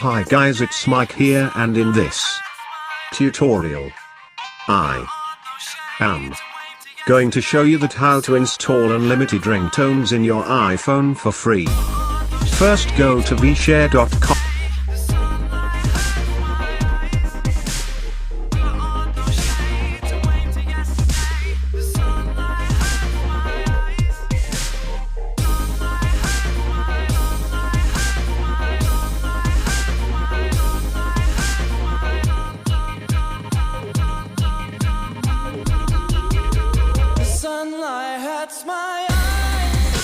Hi guys, it's Mike here, and in this tutorial I am going to show you that how to install unlimited ringtones in your iPhone for free. First go to vshare.com. Sunlight hurts my eyes.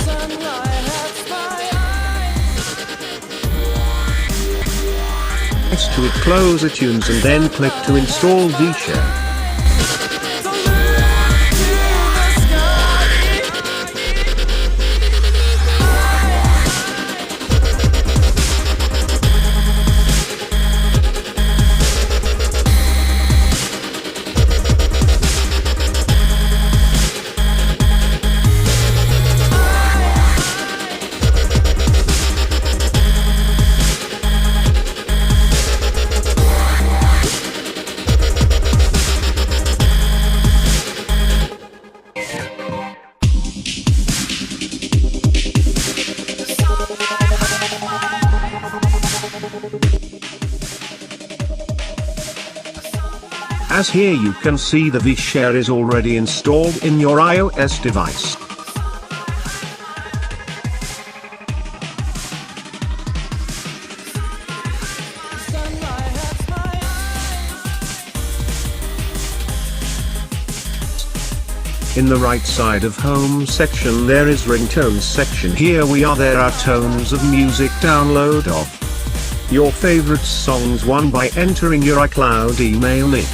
Sunlight hurts my eyes. To it, close iTunes and then click to install vShare. As here you can see, the vShare is already installed in your iOS device. In the right side of home section there is ringtones section. Here there are tones of music. Download of your favorite songs one by entering your iCloud email link.